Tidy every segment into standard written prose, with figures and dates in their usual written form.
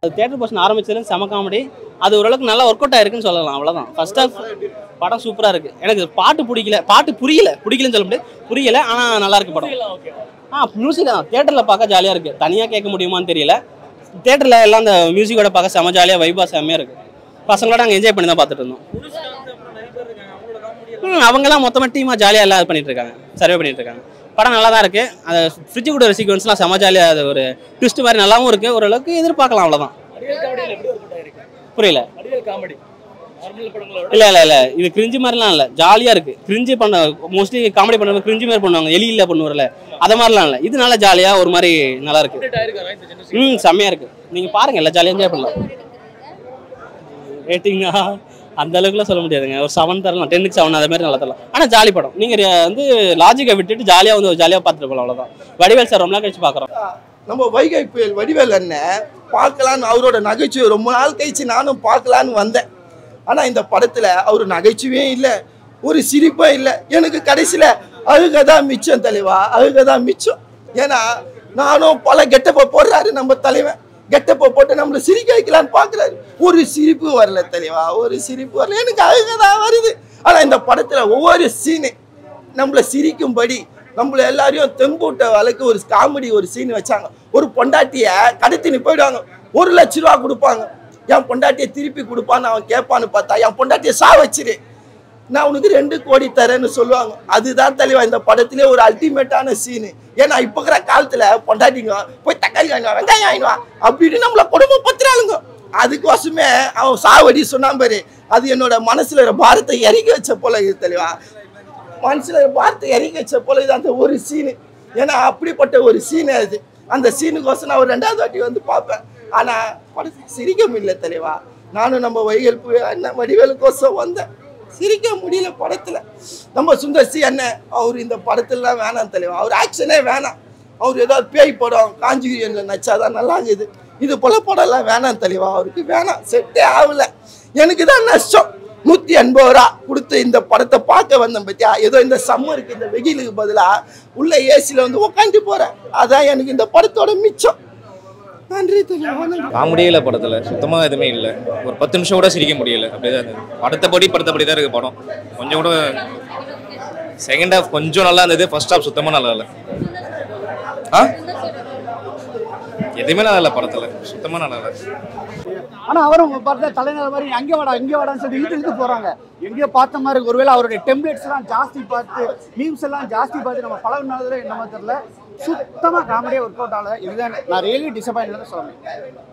அது theatre portion ஆரம்பிச்சதுல செம comedy. அது ஓரளவுக்கு நல்லா ஒர்க் அவுட் ஆயிருக்குன்னு சொல்லலாம். அவ்வளோதான். ஃபர்ஸ்ட் ஹாஃப் படம் சூப்பராக இருக்குது. எனக்கு பாட்டு பிடிக்கல, பிடிக்கலன்னு சொல்ல முடியாது, புரியல. ஆனால் நல்லா இருக்கு படம். மியூசிக் தான் தியேட்டரில் பார்க்க ஜாலியாக இருக்குது. தனியாக கேட்க முடியுமான்னு தெரியல. தியேட்டரில் எல்லாம் அந்த மியூசிக்கோட பார்க்க செம ஜாலியாக வைபாக செம்மையாக இருக்குது. பசங்களோட நாங்கள் என்ஜாய் பண்ணி தான் பார்த்துட்டு இருந்தோம். அவங்கெல்லாம் மொத்தமாக டீமாக ஜாலியாக எல்லாம் பண்ணிட்டு இருக்காங்க, சர்வே பண்ணிட்டு இருக்காங்க. படம் நல்லா தான் இருக்குது. அந்த ஃப்ரிட்ஜு கூட ஒரு சீக்வன்ஸ்லாம் செம ஜாலியாக, அது ஒரு ட்விஸ்ட் மாதிரி நல்லாவும் இருக்குது. ஓரளவுக்கு எதிர்பார்க்கலாம். அவ்வளோதான். புரியல. இல்லை இது கிரிஞ்சு மாதிரிலாம் இல்லை, ஜாலியாக இருக்குது. கிரிஞ்சு பண்ண மோஸ்ட்லி காமெடி பண்ணுவாங்க, கிரிஞ்சு மாதிரி பண்ணுவாங்க, எலியில் பண்ணுவார்ல, அதை மாதிரிலாம் இல்லை. இது நல்லா ஜாலியாக ஒரு மாதிரி நல்லா இருக்குது. செம்மையாக இருக்குது. நீங்கள் பாருங்கள், எல்லாம் ஜாலியாக என்ஜாய் பண்ணலாம். ரேட்டிங்கா அந்த அளவுக்குலாம் சொல்ல முடியாதுங்க. ஒரு 7 தரலாம், 10க்கு 7 அது மாதிரி நல்லா தரலாம். ஆனால் ஜாலி படம். நீங்கள் வந்து லாஜிக்கை விட்டுட்டு ஜாலியாக வந்து ஜாலியாக பார்த்துட்டு போகலாம். அவ்வளோதான். வடிவேல் சார் ரொம்ப நாள் கழிச்சு பார்க்குறோம். நம்ம வைகை புயல் வடிவேல் அண்ணன் பார்க்கலான்னு, அவரோட நகைச்சுவை ரொம்ப நாள் கழிச்சு நானும் பார்க்கலான்னு வந்தேன். ஆனால் இந்த படத்தில் அவர் நகைச்சுவையும் இல்லை, ஒரு சிரிப்பும் இல்லை. எனக்கு கடைசியில் அழுகதான் மிச்சம் தலைவா, அழுகதான் மிச்சம். ஏன்னா நானும் பல கெட்டப்பை போடுறாரு நம்ம தலைவன், கெட்டப்பை போட்டு நம்மளை சிரிக்க வைக்கலான்னு பார்க்குறாரு. ஒரு சிரிப்பு வரல தலைவா, ஒரு சிரிப்பு வரல. எனக்கு அழுகதான் வருது. ஆனால் இந்த படத்தில் ஒவ்வொரு சீனு நம்மளை சிரிக்கும்படி, நம்மள எல்லாரையும் தெம்பூட்ட வழக்கு ஒரு காமெடி ஒரு சீன் வச்சாங்க. ஒரு பொண்டாட்டியை கடத்தின்னு போயிடுவாங்க, 1 லட்ச ரூபா கொடுப்பாங்க. என் பொண்டாட்டியை திருப்பி கொடுப்பான்னு அவன் கேட்பான்னு பார்த்தா, என் பொண்டாட்டியை வச்சிரு, நான் உனக்கு 2 கோடி தரேன்னு சொல்லுவாங்க. அதுதான் தலைவா இந்த படத்திலே ஒரு அல்டிமேட்டான சீனு. ஏன்னா இப்போ இருக்கிற காலத்தில் பொண்டாட்டிங்க போய் தக்காளி வாங்கிடுவா, வெங்காயம் வாங்கிடுவா அப்படின்னு நம்மளை குடும்பம் பத்துறாளுங்க. அதுக்கோசமே அவன் சாவடி சொன்னான் பாரு, அது என்னோட மனசுல பாரத்தை இறக்கி வச்ச போல இது தலைவா. மனசுல பாரத்தை இறக்கி வச்ச போல இது அந்த ஒரு சீனு. ஏன்னா அப்படிப்பட்ட ஒரு சீனு அது. அந்த சீனுக்கோசம் நான் ஒரு 2வது வாட்டி வந்து பார்ப்பேன். ஆனால் படத்துக்கு சிரிக்க முடியல தலைவா. நானும் நம்ம வடிவேலுக்கோசம் வந்தேன், சிரிக்க முடியல படத்தில். நம்ம சுந்தர்சி அண்ணன் அவர் இந்த படத்துலலாம் வேணாம் தலைவா, அவர் ஆக்ஷனே வேணாம். அவர் ஏதாவது பேய் படம் காஞ்சிகிரியனில் நச்சாதான் நல்லா இருக்குது. இது போல படம்லாம் வேணாம் தலைவா, அவருக்கு வேணாம், செட்டே ஆகலை. எனக்கு தான் நஷ்டம். 180 ரூபா கொடுத்து இந்த படத்தை பார்க்க வந்தேன் பத்தியா. ஏதோ இந்த சம்மருக்கு இந்த வெயிலுக்கு பதிலாக உள்ள ஏசியில் வந்து உட்காந்து போகிறேன். அதான் எனக்கு இந்த படத்தோட மிச்சம். நன்றி தலைவா. காமெடியே படத்தில் சுத்தமாக எதுவுமே இல்லை. ஒரு 10 நிமிஷம் கூட சிரிக்க முடியல. அப்படிதான் படத்தைப்படி தான் இருக்குது படம். கொஞ்சம் கூட செகண்ட் ஹாஃப் கொஞ்சம் நல்லா இருந்தது, ஃபர்ஸ்ட் ஹாஃப் சுத்தமாக நல்லா இல்லை. எதுவுமே நல்லா இல்லை படத்தில், சுத்தமாக நல்லா இல்லை. ஆனால் அவரும் பார்த்தா தலைநகர் மாதிரி அங்கே வாடான்னு சொல்லி இழுத்து போகிறாங்க. எங்கேயோ பார்த்த மாதிரி. ஒருவேளை அவருடைய டெம்ப்ளேட்ஸ்லாம் ஜாஸ்தி பார்த்து, மீம்ஸ் எல்லாம் ஜாஸ்தி பார்த்து நம்ம பழகினால என்னமோ தெரியல, சுத்தமாக காமெடியாக ஒர்க் அவுட் ஆகலை. இதுதான் நான் ரியலி டிசப்பாயின்ட் சொல்லணும்.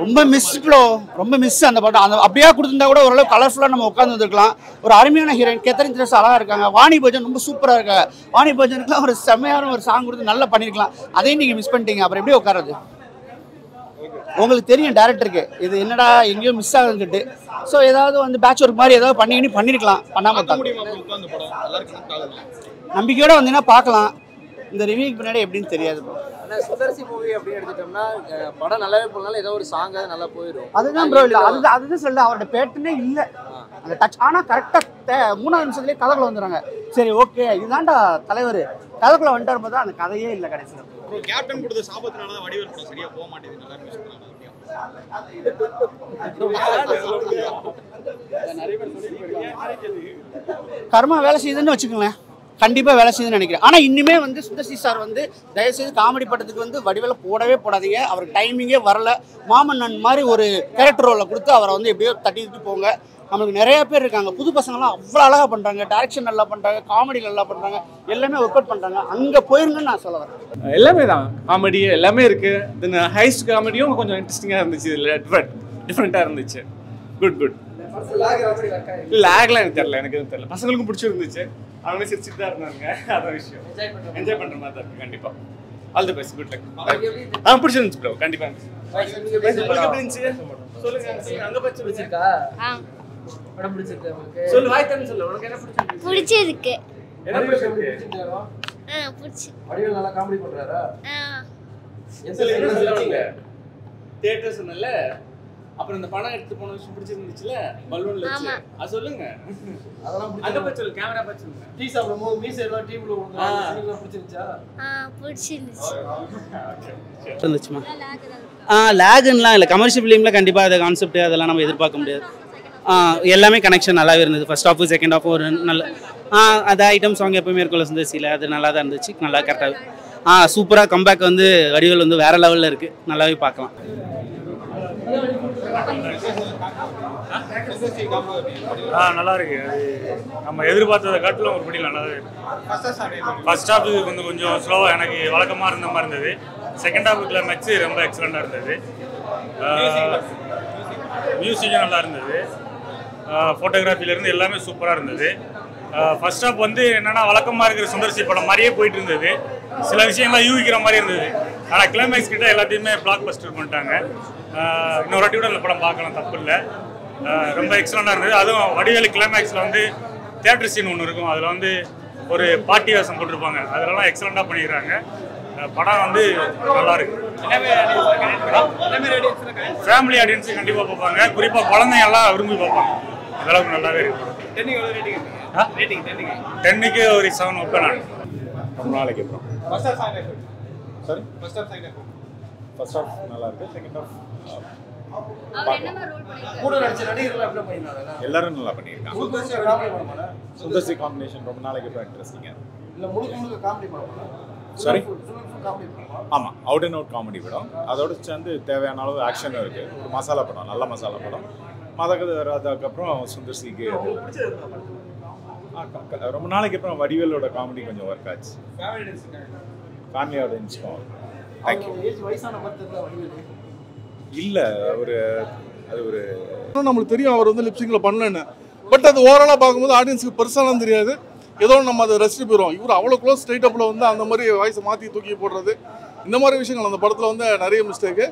ரொம்ப மிஸ் ப்ளோ, ரொம்ப மிஸ் அந்த படம். அந்த அப்படியே கொடுத்துருந்தா கூட ஓரளவு கலர்ஃபுல்லாக நம்ம உட்காந்து வந்துருக்கலாம். ஒரு அருமையான ஹீரோயின் கேத்தரின் தெரசா அழகாக இருக்காங்க. வாணி பஜன் ரொம்ப சூப்பராக இருக்காங்க. வாணி பஜனுக்குலாம் ஒரு செம்மையான ஒரு சாங் கொடுத்து நல்லா பண்ணியிருக்கலாம். அதையும் நீங்கள் மிஸ் பண்ணிட்டீங்க. அப்புறம் எப்படி உட்காரது? உங்களுக்கு தெரியும் டேரக்டருக்கு இது என்னடா எங்கேயோ மிஸ் ஆகுதுன்ட்டு. ஸோ ஏதாவது வந்து பேட்ச் ஒர்க் மாதிரி ஏதாவது பண்ணியிருக்கலாம், பண்ணாமல் நம்பிக்கையோடு வந்தீங்கன்னா பார்க்கலாம். இந்த ரிவ்யூக்கு பின்னாடி எப்படின்னு தெரியாது. சுதர்சி மூவி அப்படின்னு எடுத்துட்டோம்னா படம் நல்லாவே போனாலும் ஏதோ ஒரு சாங் நல்லா போயிடும். அதுதான் ப்ரோ. இல்லை அதுதான் சொல்ல, அவரோட பேட்டனே இல்லை அந்த டச். ஆனால் கரெக்டாக 3வது நிமிஷத்துலேயே கதைக்குள்ள வந்துடுறாங்க. சரி ஓகே இதுதான்டா தலைவர், கதைக்குள்ள வந்துட்டு வரும்போது அந்த கதையே இல்லை கடைசியில். கேப்டன் கொடுத்த சாபத்தினால தான் வடிவேல் படம் சரியா போக மாட்டேங்குது. கர்மா வேலை செய்யுதுன்னு வச்சுக்கோங்களேன், கண்டிப்பாக வேலை செய்யுதுன்னு நினைக்கிறேன். ஆனால் இன்னுமே வந்து சுந்தர்சி சார் வந்து தயவுசெய்து காமெடி படத்துக்கு வந்து வடிவேல போடவே போடாதீங்க. அவருக்கு டைமிங்கே வரல. மாமன்னன் மாதிரி ஒரு கேரக்டர் ரோலை கொடுத்து அவரை வந்து எப்படியோ தட்டிட்டு போங்க. நம்மளுக்கு நிறைய பேர் இருக்காங்க, புது பசங்களாம் அவ்வளோ அழகாக பண்ணுறாங்க, டைரக்ஷன் நல்லா பண்ணுறாங்க, காமெடி நல்லா பண்ணுறாங்க, எல்லாமே ஒர்க் அவுட் பண்ணுறாங்க. அங்கே போயிருங்கன்னு நான் சொல்ல வரேன். எல்லாமே தான் காமெடி எல்லாமே இருக்குது. தென் ஹைஸ்ட் காமெடியும் கொஞ்சம் இன்ட்ரெஸ்டிங்காக இருந்துச்சு. இதில் டிஃப்ரெண்ட்டாக இருந்துச்சு. குட். லேக்லாம் எனக்கு தெரியல, எனக்கு எதுவும் தெரியல. பசங்களுக்கும் பிடிச்சிருந்துச்சு, அவங்களே சிரிச்சுட்டு தான் இருந்தாங்க. அதான் விஷயம். என்ஜாய் பண்ணுற மாதிரி தான் இருக்குது. கண்டிப்பாக all the best. Good luck. பிடிச்சிருந்துச்சு ப்ரோ, கண்டிப்பாக இருந்துச்சு. சொல்லுங்க, அங்கே பிடிச்சிருக்கா? படம் பிடிச்சிருக்கு உங்களுக்கு? சொல்லு, வாய் தரேன்னு சொல்லு. உனக்கு என்ன பிடிச்சிருக்கு? பிடிச்சிருக்கு. என்ன பிடிச்சிருக்கு? பிடிச்சி. வடிவேல் நல்லா காமெடி பண்றாரா? என்ன சொல்லுங்க? தியேட்டர் சொன்னல அப்புறம் இந்த படம் எடுத்து போன விஷயம் பிடிச்சிருந்துச்சுல பலூன்ல வச்சு ஆமா. அது சொல்லுங்க. அதெல்லாம் அங்க போய் சொல்லு, கேமரா போய் சொல்லுங்க. டீ சாப்பிடும்போது மீசை எல்லாம் டீ குள்ள உங்களுக்கு பிடிச்சிருந்துச்சா? பிடிச்சிருந்துச்சு. இருந்துச்சுமா லேகுன்னெலாம் இல்லை. கமர்ஷியல் ஃபிலிமில் கண்டிப்பாக அது கான்செப்ட் அதெல்லாம் நம்ம எதிர்பார்க்க முடியாது. எல்லாமே கனெக்ஷன் நல்லாவே இருந்தது. ஃபர்ஸ்ட் ஹாஃப் செகண்ட் ஹாஃப் ஒரு நல்ல அது ஐட்டம் சாங் எப்பவுமே இருக்குள்ள சுந்தர்சியில் அது நல்லா தான் இருந்துச்சு. நல்லா கரெக்டாக சூப்பராக கம்பேக் வந்து வடிவேல் வந்து வேறு லெவலில் இருக்குது. நல்லாவே பார்க்கலாம். நல்லா இருக்கு. அது நம்ம எதிர்பார்த்ததை காட்டிலும் ஒரு படி நல்லா இருக்கு. ஃபர்ஸ்ட் ஹாஃப் கொஞ்சம் ஸ்லோவாக எனக்கு வழக்கமாக இருந்த மாதிரி இருந்தது. செகண்ட் ஹாஃப் கிளைமேக்ஸ் ரொம்ப எக்ஸலண்டாக இருந்தது. மியூசிக்கும் நல்லா இருந்தது. ஃபோட்டோகிராஃபிலேருந்து எல்லாமே சூப்பராக இருந்தது. ஃபர்ஸ்ட் ஹாஃப் வந்து என்னென்னா வழக்கமாக இருக்கிற சுந்தர்சி படம் மாதிரியே போயிட்டு இருந்தது. சில விஷயங்கள்லாம் யூகிக்கிற மாதிரி இருந்தது. ஆனால் கிளைமேக்ஸ் கிட்ட எல்லாத்தையுமே பிளாக் பஸ்டர் பண்ணிட்டாங்க. இன்னொரு வாட்டி கூட இந்த படம் பார்க்கலாம், தப்பு இல்லை. ரொம்ப எக்ஸலண்டாக இருந்தது. அதுவும் வடிவேலு கிளைமேக்ஸில் வந்து தியேட்டர் சீன் ஒன்று இருக்கும். அதில் வந்து ஒரு பார்ட்டி வேஷம் போட்டிருப்பாங்க. அதெல்லாம் எக்ஸலண்டாக பண்ணிடுறாங்க. படம் வந்து நல்லா இருக்கு. ஃபேமிலி ஆடியன்ஸு கண்டிப்பாக பார்ப்பாங்க. குறிப்பாக குழந்தைங்க எல்லாம் விரும்பி பார்ப்பாங்க. அதளவுக்கு நல்லாவே இருக்கு. 10க்கு ஒரு 7 வைப்பேன் நான். ரொம்ப நாளைக்கு அப்புறம் சாரி ஃபர்ஸ்ட் ஹாஃப் நல்லா இருக்கு. செகண்ட் ஹாஃப் கூட நடிச்ச நடிகர்கள் எப்படி பண்ணிருக்காங்க? எல்லாரும் நல்லா பண்ணியிருக்காங்க. சுந்தர்சி காம்பினேஷன் ரொம்ப நாளைக்கு அப்புறம் இன்ட்ரெஸ்டிங்காக. இல்ல முழுக்க காமெடி படம். சாரி காமெடி படம். ஆமாம், அவுட் அண்ட் அவுட் காமெடி படம். அதோட சேர்ந்து தேவையான அளவு ஆக்ஷனும் இருக்குது. ஒரு மசாலா படம், நல்ல மசாலா படம். அதுக்கப்புறம் சுந்தர்சிக்கு ரொம்ப நாளைக்கு அப்புறம் வடிவேலோட காமெடி கொஞ்சம் ஒர்க் ஆச்சு. ஃபேமிலி ஆடியன்ஸ்க்கும் தேங்க்யூ. வயசான படத்துல வடிவேலு இல்லை அது ஒரு நம்மளுக்கு தெரியும் அவர் வந்து லிப்சிங்கில் பண்ணலன்னு. பட் அது ஓவராலாக பார்க்கும்போது ஆடியன்ஸுக்கு பெருசாலாம் தெரியாது. ஏதோ நம்ம அதை ரசிச்சு போயிடுவோம். இவர் அவ்வளோ க்ளோஸ் ஸ்ட்ரைட் அப்பில் வந்து அந்த மாதிரி வாய்ஸை மாற்றி தூக்கி போடுறது, இந்த மாதிரி விஷயங்கள் அந்த படத்தில் வந்து நிறைய மிஸ்டேக்கு.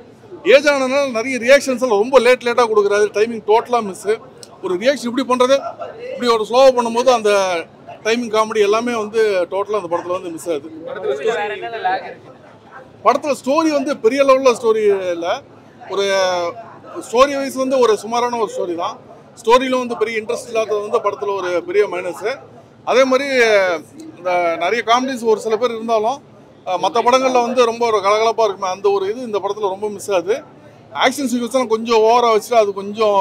ஏஜ் ஆனதுனால நிறைய ரியாக்ஷன்ஸ் எல்லாம் ரொம்ப லேட்டாக கொடுக்குறாரு. டைமிங் டோட்டலாக மிஸ்ஸு. ஒரு ரியாக்ஷன் இப்படி பண்ணுறது, இப்படி ஒரு ஸ்லோவாக பண்ணும்போது அந்த டைமிங் காமெடி எல்லாமே வந்து டோட்டலாக அந்த படத்தில் வந்து மிஸ் ஆகுது. படத்தில் ஸ்டோரி வந்து பெரிய லெவலில் ஸ்டோரி இல்லை. ஒரு ஸ்டோரி வைஸ் வந்து ஒரு சுமாரான ஒரு ஸ்டோரி தான். ஸ்டோரியில் வந்து பெரிய இன்ட்ரெஸ்ட் இல்லாதது வந்து படத்தில் ஒரு பெரிய மைனஸு. அதே மாதிரி இந்த நிறைய காமெடிஸ் ஒரு சில பேர் இருந்தாலும் மற்ற படங்களில் வந்து ரொம்ப ஒரு கலகலப்பாக இருக்குமே, அந்த ஒரு இது இந்த படத்தில் ரொம்ப மிஸ் ஆகுது. ஆக்ஷன் சீக்வன்ஸ்லாம் கொஞ்சம் ஓவராக வச்சுட்டு அது கொஞ்சம்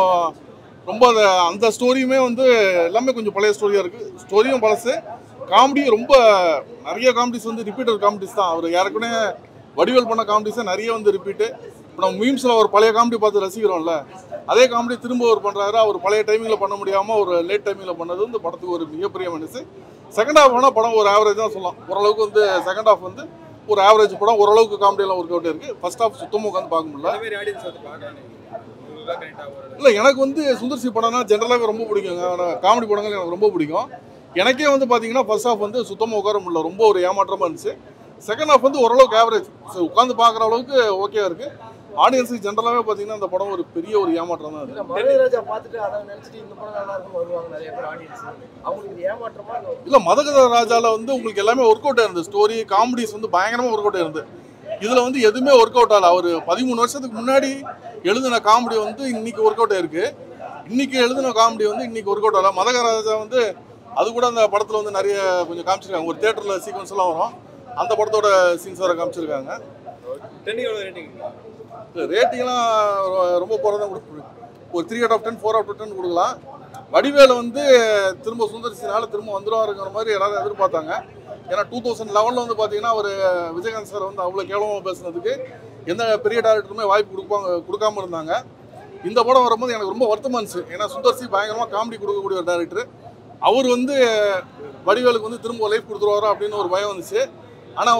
ரொம்ப அந்த ஸ்டோரியுமே வந்து எல்லாமே கொஞ்சம் பழைய ஸ்டோரியாக இருக்குது. ஸ்டோரியும் பழசு, காமெடியும் ரொம்ப நிறைய காமெடிஸ் வந்து ரிப்பீட்டட் காமெடிஸ் தான். அவர் ஏற்கனவே வடிவேல் பண்ண காமெடிஸை நிறைய வந்து ரிப்பீட்டு. இப்போ நம்ம மீம்ஸில் ஒரு பழைய காமெடி பார்த்து ரசிக்கிறோம்ல, அதே காமெடி திரும்ப அவர் பண்ணுறாரு. அவர் பழைய டைமிங்கில் பண்ண முடியாமல் ஒரு லேட் டைமிங்கில் பண்ணது இந்த படத்துக்கு ஒரு மிகப்பெரிய மனசு. செகண்ட் ஹாஃப் வேணால் படம் ஒரு ஆவரேஜ் தான் சொல்லலாம். ஓரளவுக்கு வந்து செகண்ட் ஹாஃப் வந்து ஒரு ஆவரேஜ் படம். ஓரளவுக்கு காமெடியெல்லாம் ஒர்க் அவுட் இருக்குது. ஃபர்ஸ்ட் ஹாஃப் சுத்தமாக உட்காந்து பார்க்க முடியல. இல்லை, எனக்கு வந்து சுந்தர்சி படம்னா ஜென்ரலாகவே ரொம்ப பிடிக்குங்க. காமெடி படங்கள் எனக்கு ரொம்ப பிடிக்கும். எனக்கே வந்து பார்த்தீங்கன்னா ஃபர்ஸ்ட் ஹாஃப் வந்து சுத்தமாக உட்கார முடியல. ரொம்ப ஒரு ஏமாற்றமாக இருந்துச்சு. செகண்ட் ஹாஃப் வந்து ஓரளவுக்கு ஆவரேஜ், உட்காந்து பார்க்குற அளவுக்கு ஓகே இருக்குது. ஆடியன்ஸுக்கு ஜென்ரலாகவே பார்த்தீங்கன்னா அந்த படம் ஒரு பெரிய ஒரு ஏமாற்றம் தான் இருக்குது. மதுராஜா பார்த்துட்டு அதை நினைச்சிட்டு இந்த படம் நல்லா இருக்குன்னு வருவாங்க நிறைய பேர் ஆடியன்ஸ். அவங்களுக்கு ஏமாற்றமா இல்லை, மதகத ராஜாவில் வந்து உங்களுக்கு எல்லாமே ஒர்க் அவுட் ஆயிருந்தது. ஸ்டோரி காமெடிஸ் வந்து பயங்கரமாக ஒர்க் அவுட் ஆயிருந்தது. இதில் வந்து எதுவுமே ஒர்க் அவுட் ஆகல. அவர் 13 வருஷத்துக்கு முன்னாடி எழுதின காமெடி வந்து இன்னைக்கு ஒர்க் அவுட் ஆயிருக்கு. இன்னைக்கு எழுதின காமெடி வந்து இன்னைக்கு ஒர்க் அவுட் ஆகல. மதகத ராஜா வந்து அது கூட அந்த படத்தில் வந்து நிறைய கொஞ்சம் காமிச்சிருக்காங்க. ஒரு தேட்டரில் சீக்வன்ஸ் எல்லாம் வரும், அந்த படத்தோட சீன்ஸ் வர காமிச்சிருக்காங்க. ரேட்டிங்லாம் ரொம்ப போகிறதான் கொடுக்கும். ஒரு 3/10, 4/10 கொடுக்கலாம். வடிவேலு வந்து திரும்ப சுந்தர்சினால திரும்ப வந்துடுவாருங்கிற மாதிரி எல்லாரும் எதிர்பார்த்தாங்க. ஏன்னா 2011 வந்து பார்த்தீங்கன்னா ஒரு விஜயகாந்த் சார் வந்து அவ்வளோ கேவலமாக பேசுனதுக்கு எந்த பெரிய டேரக்டருமே வாய்ப்பு கொடுக்காம இருந்தாங்க. இந்த படம் வரும்போது எனக்கு ரொம்ப வருத்தமாக இருந்துச்சு. ஏன்னா சுந்தர்சி பயங்கரமாக காமெடி கொடுக்கக்கூடிய ஒரு டேரக்டர். அவர் வந்து வடிவேலுக்கு வந்து திரும்ப லைஃப் கொடுத்துருவாரோ அப்படின்னு ஒரு பயம் வந்துச்சு. ஆனால்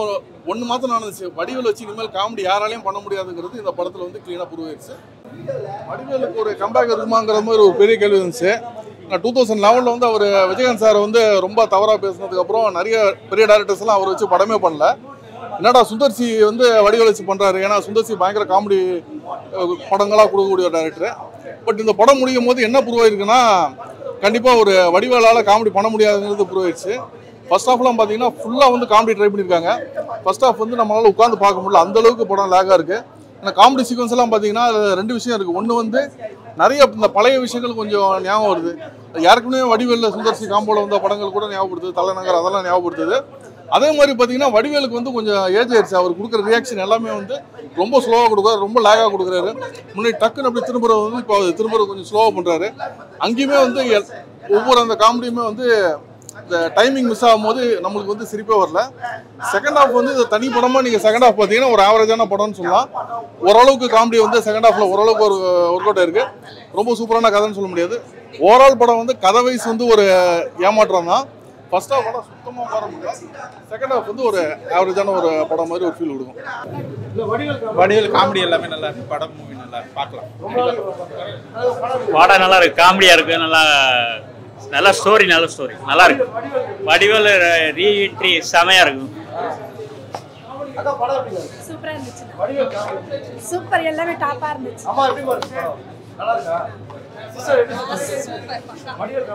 ஒன்று மாத்திரம் நடந்துச்சு, வடிவேல் வச்சு இனிமேல் காமெடி யாராலையும் பண்ண முடியாதுங்கிறது இந்த படத்தில் வந்து க்ளீனாக ப்ரூவ் ஆயிடுச்சு. வடிவேலுக்கு ஒரு கம்பேக் இருக்குமாங்கிற மாதிரி ஒரு பெரிய கேள்வி இருந்துச்சு. நான் 2011 வந்து அவர் விஜயகாந்த் சார் வந்து ரொம்ப தவறாக பேசினதுக்கப்புறம் நிறைய பெரிய டேரக்டர்ஸ் எல்லாம் அவர் வச்சு படமே பண்ணல. என்னடா சுந்தர்சி வந்து வடிவேல் வச்சு பண்ணுறாரு, ஏன்னா சுந்தர்சி பயங்கர காமெடி படங்களாக கொடுக்கக்கூடிய ஒரு டேரக்டர். பட் இந்த படம் முடியும் போது என்ன ப்ரூவ் ஆயிருக்குன்னா, கண்டிப்பாக ஒரு வடிவேலால் காமெடி பண்ண முடியாதுங்கிறது ப்ரூவ் ஆயிடுச்சு. ஃபர்ஸ்ட் ஹாஃப்லாம் பார்த்தீங்கன்னா ஃபுல்லாக வந்து காமெடி ட்ரை பண்ணியிருக்காங்க. ஃபர்ஸ்ட் ஹாஃப் வந்து நம்மளால் உட்காந்து பார்க்க முடியல, அந்தளவுக்கு படம் லேக்காக இருக்குது. ஏன்னா காமெடி சீக்வன்ஸ் எல்லாம் பார்த்தீங்கன்னா ரெண்டு விஷயம் இருக்குது. ஒன்று வந்து நிறைய இந்த பழைய விஷயங்கள் கொஞ்சம் ஞாபகம் வருது. யாருக்குமே வடிவேலில் சுந்தர்சி காம்போல வந்த படங்கள் கூட ஞாபகப்படுத்துது, தலைநகர் அதெல்லாம் ஞாபகப்படுத்துது. அதே மாதிரி பார்த்தீங்கன்னா வடிவேலுக்கு வந்து கொஞ்சம் ஏஜ் ஆயிடுச்சு. அவர் கொடுக்குற ரியாக்ஷன் எல்லாமே வந்து ரொம்ப ஸ்லோவாக கொடுக்குறாரு, ரொம்ப லேகாக கொடுக்குறாரு. முன்னாடி டக்குன்னு அப்படி திரும்புறது வந்து இப்போ திரும்புறது கொஞ்சம் ஸ்லோவாக பண்ணுறாரு. அங்கேயுமே வந்து ஒவ்வொரு அந்த காமெடியுமே வந்து இந்த டைமிங் மிஸ் ஆகும்போது நம்மளுக்கு வந்து சிரிப்பே வரல. செகண்ட் ஹாஃப் வந்து இது தனி படமாக நீங்கள் செகண்ட் ஹாஃப் பார்த்தீங்கன்னா ஒரு ஆவரேஜான படம்னு சொல்லலாம். ஓரளவுக்கு காமெடி வந்து செகண்ட் ஹாஃபில் ஓரளவுக்கு ஒரு ஒர்க் அவுட் ஆயிருக்கு. ரொம்ப சூப்பரான கதைன்னு சொல்ல முடியாது. ஓவரால் படம் வந்து கதை வைஸ் வந்து ஒரு ஏமாற்றம் தான். ஃபர்ஸ்ட் ஹாஃப் படம் சுத்தமாக வர முடியல. செகண்ட் ஹாஃப் வந்து ஒரு ஆவரேஜான ஒரு படம் மாதிரி ஒரு ஃபீல் கொடுக்கும். வடிவேல் காமெடி எல்லாமே நல்லா இருக்கு. படம் மூவி நல்லா இருக்கு, பார்க்கலாம். படம் நல்லா இருக்கு, காமெடியா இருக்கு, நல்ல ஸ்டோரி, நல்ல ஸ்டோரி நல்லா இருக்கு. வடிவேல் ரீஎன்ட்ரி செமையா இருக்கு. சூப்பரா இருந்துச்சு. சூப்பர், எல்லாமே டாப்பா இருந்துச்சு. அம்மா எப்படி பாருங்க, நல்லா இருக்கா சிஸ்டர்? எப்படி வடிவேல்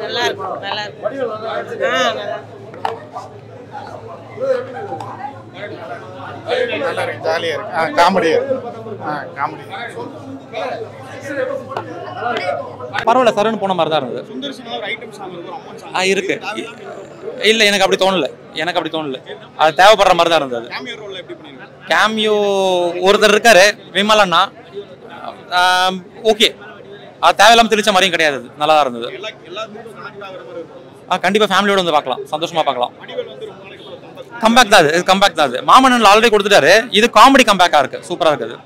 நல்லா இருக்கும், நல்லா இருக்கும். வடிவேல் நல்லா நல்லா இருக்கு, ஜாலியா இருக்கு. காமெடி காமெடி பரவாயில்ல, சரவணன் போன மாதிரி தான் இருந்தது. இருக்கு. இல்லை, எனக்கு அப்படி தோணல. அது தேவைப்படுற மாதிரி தான் இருந்தது. கேமியோ ஒருத்தர் இருக்காரு, விமல் அண்ணா. ஓகே, அது தேவையில்லாமல் தெளிச்ச மாதிரியும் கிடையாது, நல்லா தான் இருந்தது. கண்டிப்பாக ஃபேமிலியோட வந்து பார்க்கலாம், சந்தோஷமா பார்க்கலாம். கம்பேக் தான் அது. மாமன்னன் ஆல்ரெடி கொடுத்துட்டாரு, இது காமெடி கம்பேக்காக இருக்கு, சூப்பராக இருக்குது.